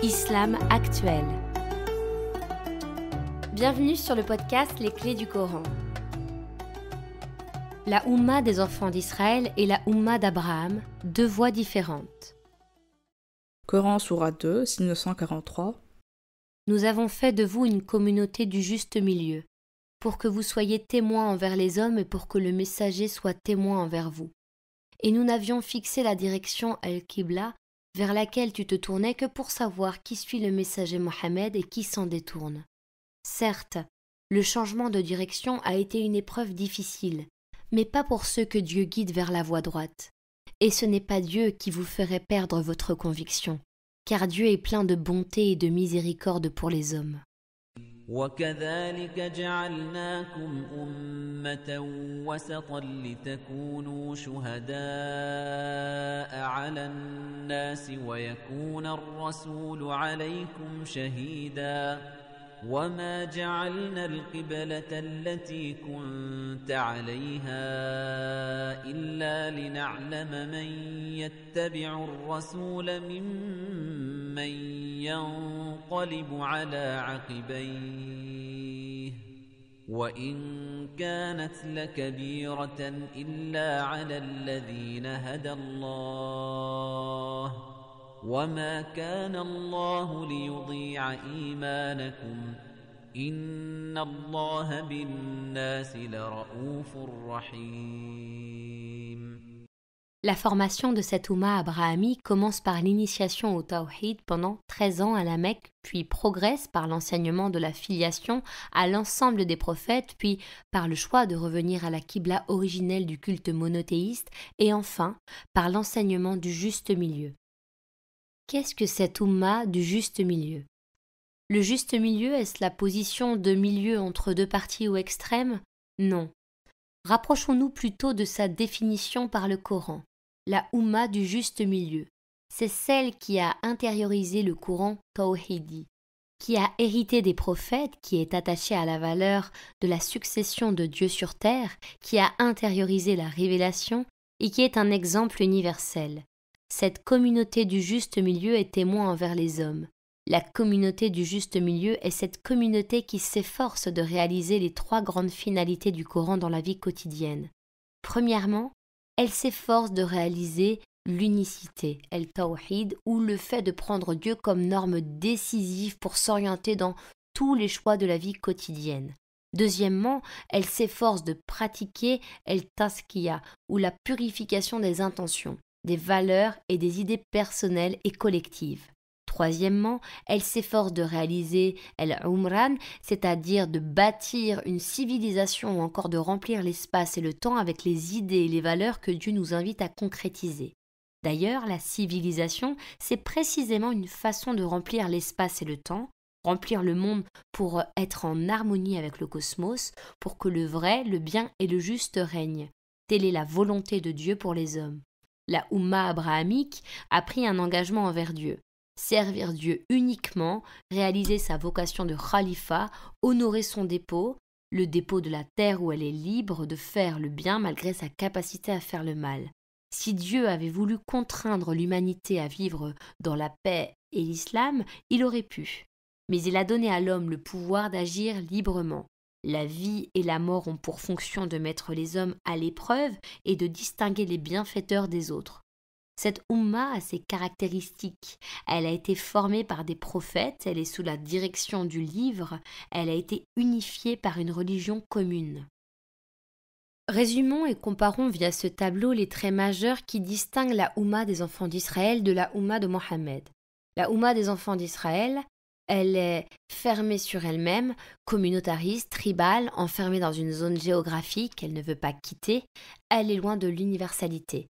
Islam actuel. Bienvenue sur le podcast Les clés du Coran. La Oumma des enfants d'Israël et la Oumma d'Abraham, deux voies différentes. Coran sourate 2, 1943. Nous avons fait de vous une communauté du juste milieu, pour que vous soyez témoins envers les hommes et pour que le messager soit témoin envers vous. Et nous n'avions fixé la direction Al-Qibla vers laquelle tu te tournais que pour savoir qui suit le messager Mohammed et qui s'en détourne. Certes, le changement de direction a été une épreuve difficile, mais pas pour ceux que Dieu guide vers la voie droite. Et ce n'est pas Dieu qui vous ferait perdre votre conviction, car Dieu est plein de bonté et de miséricorde pour les hommes. وَكَذَلِكَ جَعَلْنَاكُمْ أُمَّةً وَسَطًا لِتَكُونُوا شُهَدَاءَ عَلَى النَّاسِ وَيَكُونَ الرَّسُولُ عَلَيْكُمْ شَهِيدًا وَمَا جَعَلْنَا الْقِبْلَةَ الَّتِي كُنتَ عَلَيْهَا إِلَّا لِنَعْلَمَ مَن يَتَّبِعُ الرَّسُولَ مِمَّن يَنقَلِبُ عَلَى عَقِبَيْهِ وَإِن كَانَتْ لَكَبِيرَةً إِلَّا عَلَى الَّذِينَ هَدَى اللَّهُ وَمَا كَانَ اللَّهُ لِيُضِيعَ إِيمَانَكُمْ إِنَّ اللَّهَ بِالنَّاسِ لَرَءُوفٌ رَحِيمٌ. La formation de cette Oumma abrahamique commence par l'initiation au Tawhid pendant 13 ans à la Mecque, puis progresse par l'enseignement de la filiation à l'ensemble des prophètes, puis par le choix de revenir à la Qibla originelle du culte monothéiste, et enfin par l'enseignement du juste milieu. Qu'est-ce que cette Oumma du juste milieu ? Le juste milieu, est-ce la position de milieu entre deux partis ou extrêmes ? Non. Rapprochons-nous plutôt de sa définition par le Coran. La Oumma du juste milieu, c'est celle qui a intériorisé le courant Tawhidi, qui a hérité des prophètes, qui est attachée à la valeur de la succession de Dieu sur terre, qui a intériorisé la révélation et qui est un exemple universel. Cette communauté du juste milieu est témoin envers les hommes. La communauté du juste milieu est cette communauté qui s'efforce de réaliser les trois grandes finalités du Coran dans la vie quotidienne. Premièrement, elle s'efforce de réaliser l'unicité, el-Tawhid, ou le fait de prendre Dieu comme norme décisive pour s'orienter dans tous les choix de la vie quotidienne. Deuxièmement, elle s'efforce de pratiquer el-Tazkiya, ou la purification des intentions, des valeurs et des idées personnelles et collectives. Troisièmement, elle s'efforce de réaliser el-Umran, c'est-à-dire de bâtir une civilisation ou encore de remplir l'espace et le temps avec les idées et les valeurs que Dieu nous invite à concrétiser. D'ailleurs, la civilisation, c'est précisément une façon de remplir l'espace et le temps, remplir le monde pour être en harmonie avec le cosmos, pour que le vrai, le bien et le juste règnent. Telle est la volonté de Dieu pour les hommes. La Oumma abrahamique a pris un engagement envers Dieu. Servir Dieu uniquement, réaliser sa vocation de khalifa, honorer son dépôt, le dépôt de la terre où elle est libre de faire le bien malgré sa capacité à faire le mal. Si Dieu avait voulu contraindre l'humanité à vivre dans la paix et l'islam, il aurait pu. Mais il a donné à l'homme le pouvoir d'agir librement. La vie et la mort ont pour fonction de mettre les hommes à l'épreuve et de distinguer les bienfaiteurs des autres. Cette Oumma a ses caractéristiques. Elle a été formée par des prophètes, elle est sous la direction du livre, elle a été unifiée par une religion commune. Résumons et comparons via ce tableau les traits majeurs qui distinguent la Oumma des enfants d'Israël de la Oumma de Mohammed. La Oumma des enfants d'Israël, elle est fermée sur elle-même, communautariste, tribale, enfermée dans une zone géographique qu'elle ne veut pas quitter, elle est loin de l'universalité.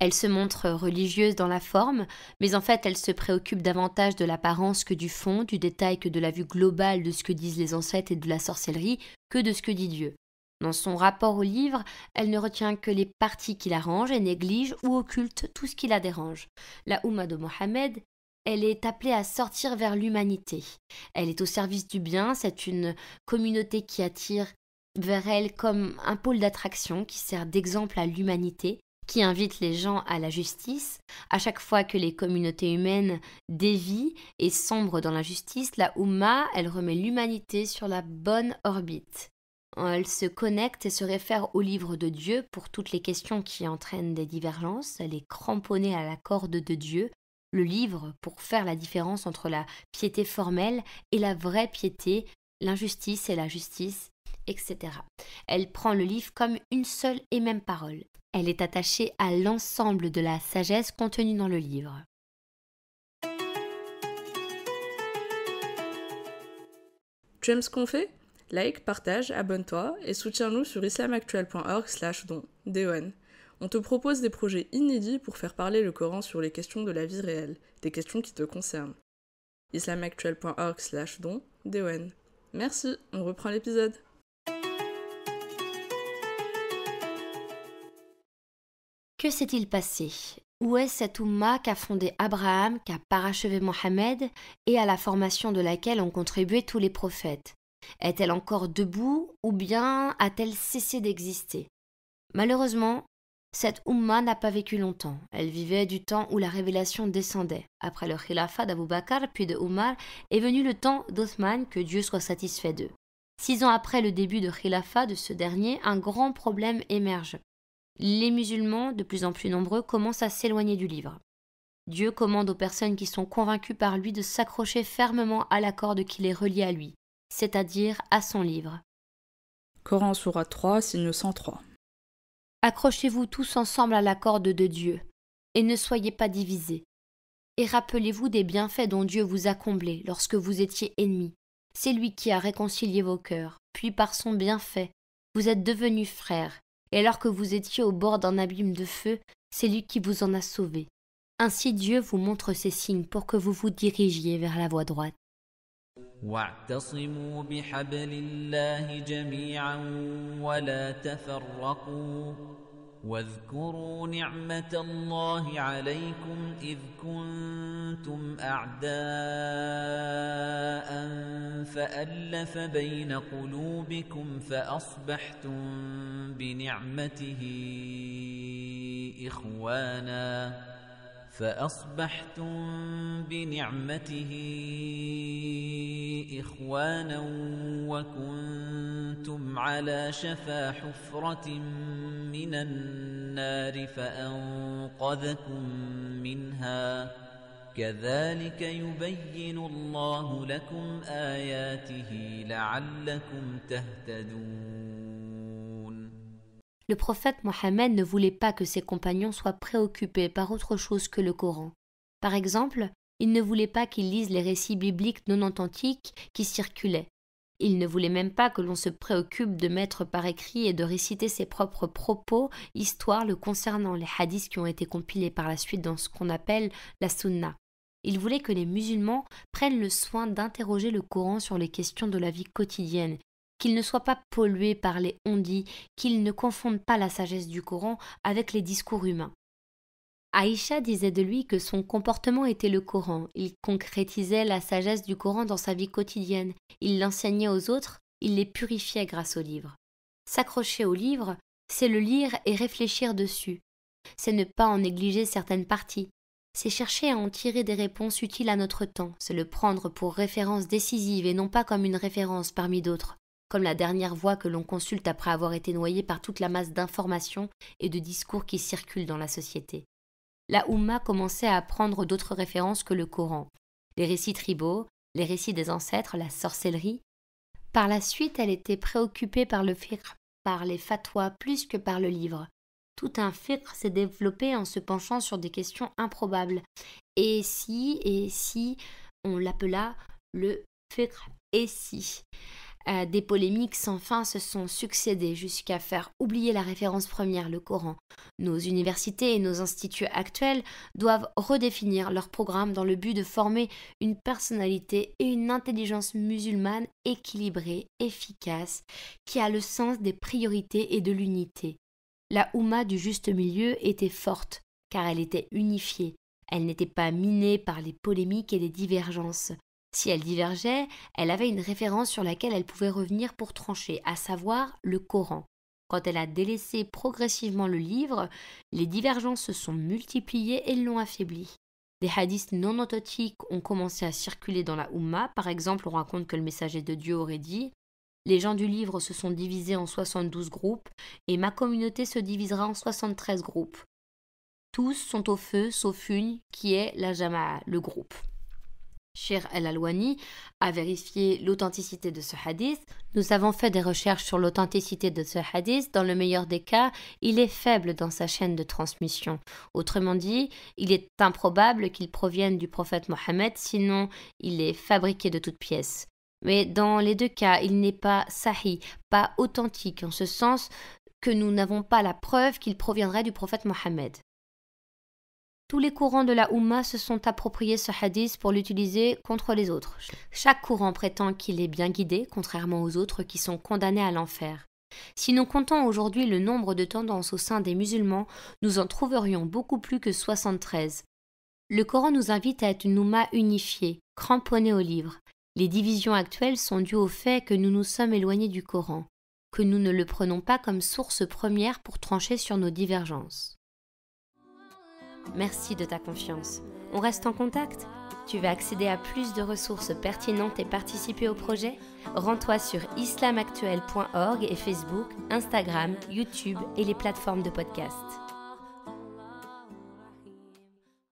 Elle se montre religieuse dans la forme, mais en fait elle se préoccupe davantage de l'apparence que du fond, du détail que de la vue globale de ce que disent les ancêtres et de la sorcellerie que de ce que dit Dieu. Dans son rapport au livre, elle ne retient que les parties qui l'arrangent et néglige ou occulte tout ce qui la dérange. La Oumma de Mohammed, elle est appelée à sortir vers l'humanité. Elle est au service du bien, c'est une communauté qui attire vers elle comme un pôle d'attraction qui sert d'exemple à l'humanité, qui invite les gens à la justice. À chaque fois que les communautés humaines dévient et sombrent dans l'injustice, la Oumma, elle remet l'humanité sur la bonne orbite. Elle se connecte et se réfère au livre de Dieu pour toutes les questions qui entraînent des divergences. Elle est cramponnée à la corde de Dieu, le livre pour faire la différence entre la piété formelle et la vraie piété, l'injustice et la justice, etc. Elle prend le livre comme une seule et même parole. Elle est attachée à l'ensemble de la sagesse contenue dans le livre. Tu aimes ce qu'on fait ? Like, partage, abonne-toi et soutiens-nous sur islamactuel.org/don. DON. On te propose des projets inédits pour faire parler le Coran sur les questions de la vie réelle, des questions qui te concernent. islamactuel.org/don. DON. Merci, on reprend l'épisode. Que s'est-il passé ? Où est cette Oumma qu'a fondée Abraham, qu'a parachevé Mohammed et à la formation de laquelle ont contribué tous les prophètes ? Est-elle encore debout ou bien a-t-elle cessé d'exister ? Malheureusement, cette Oumma n'a pas vécu longtemps. Elle vivait du temps où la révélation descendait. Après le khilafa d'Abu Bakr puis de Omar est venu le temps d'Othman, que Dieu soit satisfait d'eux. 6 ans après le début de khilafa de ce dernier, un grand problème émerge. Les musulmans, de plus en plus nombreux, commencent à s'éloigner du livre. Dieu commande aux personnes qui sont convaincues par lui de s'accrocher fermement à la corde qui les relie à lui, c'est-à-dire à son livre. Coran Sourate 3, signe 103. Accrochez-vous tous ensemble à la corde de Dieu, et ne soyez pas divisés. Et rappelez-vous des bienfaits dont Dieu vous a comblés lorsque vous étiez ennemis. C'est lui qui a réconcilié vos cœurs, puis par son bienfait, vous êtes devenus frères, et alors que vous étiez au bord d'un abîme de feu, c'est lui qui vous en a sauvés. Ainsi Dieu vous montre ces signes pour que vous vous dirigiez vers la voie droite. واعتصموا بحبل الله جميعا ولا تفرقوا واذكروا نعمة الله عليكم إذ كنتم أعداء فألف بين قلوبكم فأصبحتم بنعمته إخوانا وكنتم على شفا حفرة من النار فأنقذكم منها كذلك يبين الله لكم آياته لعلكم تهتدون. Le prophète Mohammed ne voulait pas que ses compagnons soient préoccupés par autre chose que le Coran. Par exemple, il ne voulait pas qu'ils lisent les récits bibliques non authentiques qui circulaient. Il ne voulait même pas que l'on se préoccupe de mettre par écrit et de réciter ses propres propos, histoires le concernant, les hadiths qui ont été compilés par la suite dans ce qu'on appelle la sunna. Il voulait que les musulmans prennent le soin d'interroger le Coran sur les questions de la vie quotidienne, qu'ils ne soient pas pollués par les on-dit, qu'ils ne confondent pas la sagesse du Coran avec les discours humains. Aïcha disait de lui que son comportement était le Coran. Il concrétisait la sagesse du Coran dans sa vie quotidienne. Il l'enseignait aux autres, il les purifiait grâce au livre. S'accrocher au livre, c'est le lire et réfléchir dessus. C'est ne pas en négliger certaines parties. C'est chercher à en tirer des réponses utiles à notre temps. C'est le prendre pour référence décisive et non pas comme une référence parmi d'autres, comme la dernière voix que l'on consulte après avoir été noyé par toute la masse d'informations et de discours qui circulent dans la société. La Oumma commençait à prendre d'autres références que le Coran, les récits tribaux, les récits des ancêtres, la sorcellerie. Par la suite, elle était préoccupée par le fiqh, par les fatwas plus que par le livre. Tout un fiqh s'est développé en se penchant sur des questions improbables. Et si, on l'appela le fiqh et si. Des polémiques sans fin se sont succédées jusqu'à faire oublier la référence première, le Coran. Nos universités et nos instituts actuels doivent redéfinir leur programme dans le but de former une personnalité et une intelligence musulmane équilibrée, efficace, qui a le sens des priorités et de l'unité. La Oumma du juste milieu était forte, car elle était unifiée. Elle n'était pas minée par les polémiques et les divergences. Si elle divergeait, elle avait une référence sur laquelle elle pouvait revenir pour trancher, à savoir le Coran. Quand elle a délaissé progressivement le livre, les divergences se sont multipliées et l'ont affaibli. Des hadiths non authentiques ont commencé à circuler dans la Oumma. Par exemple, on raconte que le messager de Dieu aurait dit « Les gens du livre se sont divisés en 72 groupes et ma communauté se divisera en 73 groupes. Tous sont au feu sauf une qui est la Jama'a, le groupe. » Cheikh El-Alwani a vérifié l'authenticité de ce hadith. Nous avons fait des recherches sur l'authenticité de ce hadith. Dans le meilleur des cas, il est faible dans sa chaîne de transmission. Autrement dit, il est improbable qu'il provienne du prophète Mohammed, sinon il est fabriqué de toutes pièces. Mais dans les deux cas, il n'est pas sahih, pas authentique, en ce sens que nous n'avons pas la preuve qu'il proviendrait du prophète Mohammed. Tous les courants de la Oumma se sont appropriés ce hadith pour l'utiliser contre les autres. Chaque courant prétend qu'il est bien guidé, contrairement aux autres qui sont condamnés à l'enfer. Si nous comptons aujourd'hui le nombre de tendances au sein des musulmans, nous en trouverions beaucoup plus que 73. Le Coran nous invite à être une Oumma unifiée, cramponnée au livre. Les divisions actuelles sont dues au fait que nous nous sommes éloignés du Coran, que nous ne le prenons pas comme source première pour trancher sur nos divergences. Merci de ta confiance. On reste en contact? Tu veux accéder à plus de ressources pertinentes et participer au projet? Rends-toi sur islamactuel.org et Facebook, Instagram, YouTube et les plateformes de podcast.